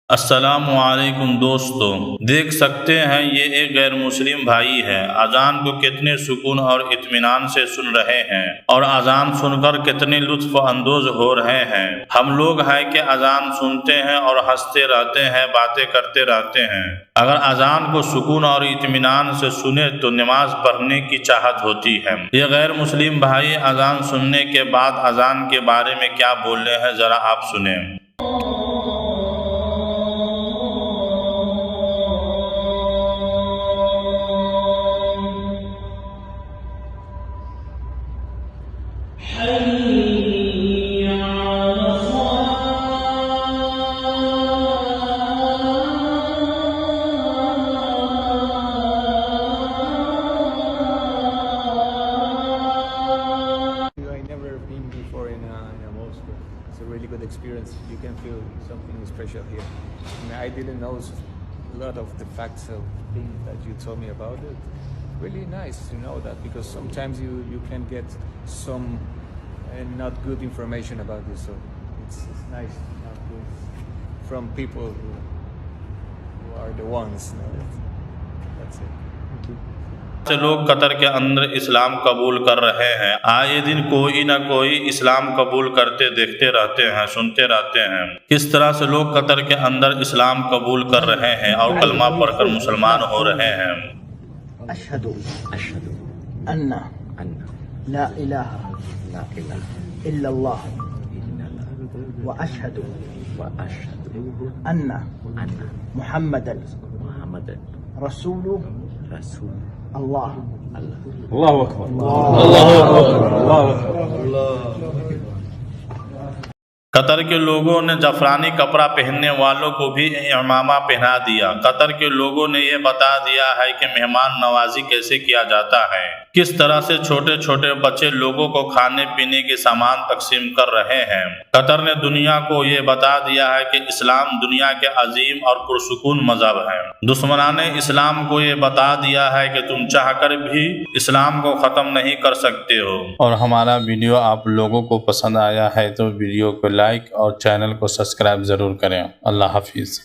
अस्सलामुअलैकुम दोस्तों, देख सकते हैं ये एक गैर मुस्लिम भाई है। अजान को कितने सुकून और इत्मीनान से सुन रहे हैं और अजान सुनकर कितने लुत्फ अंदोज हो रहे हैं। हम लोग है कि अजान सुनते हैं और हंसते रहते हैं, बातें करते रहते हैं। अगर अजान को सुकून और इत्मीनान से सुने तो नमाज पढ़ने की चाहत होती है। ये गैर मुस्लिम भाई अजान सुनने के बाद अजान के बारे में क्या बोल रहे हैं, जरा आप सुने। It's a really good experience. You can feel something special here. I didn't know a lot of the facts of things that you told me about it. Really nice to know that, because sometimes you can get some not good information about this. So it's nice from people who are the ones. That's it. Thank you. से लोग Qatar के अंदर इस्लाम कबूल कर रहे हैं। आए दिन कोई ना कोई इस्लाम कबूल करते देखते रहते हैं, सुनते रहते हैं। किस तरह से लोग कतर के अंदर इस्लाम कबूल कर रहे हैं और कलमा पढ़कर मुसलमान हो रहे हैं। अशहदु अन्ना ला इलाहा इल्लल्लाह व अशहदु अन्ना मुहम्मदन रसूलु अल्लाह। अल्लाहु अकबर, अल्लाहु अकबर, अल्लाहु अकबर। कतर के लोगों ने जफरानी कपड़ा पहनने वालों को भी इमामा पहना दिया। कतर के लोगों ने यह बता दिया है कि मेहमान नवाजी कैसे किया जाता है, किस तरह से छोटे छोटे बच्चे लोगों को खाने पीने के सामान तकसीम कर रहे हैं। कतर ने दुनिया को ये बता दिया है कि इस्लाम दुनिया के अजीम और पुरसुकून मजहब है। दुश्मनाने इस्लाम को ये बता दिया है कि तुम चाहकर भी इस्लाम को ख़त्म नहीं कर सकते हो। और हमारा वीडियो आप लोगों को पसंद आया है तो वीडियो को लाइक और चैनल को सब्सक्राइब ज़रूर करें। अल्लाह हाफिज़।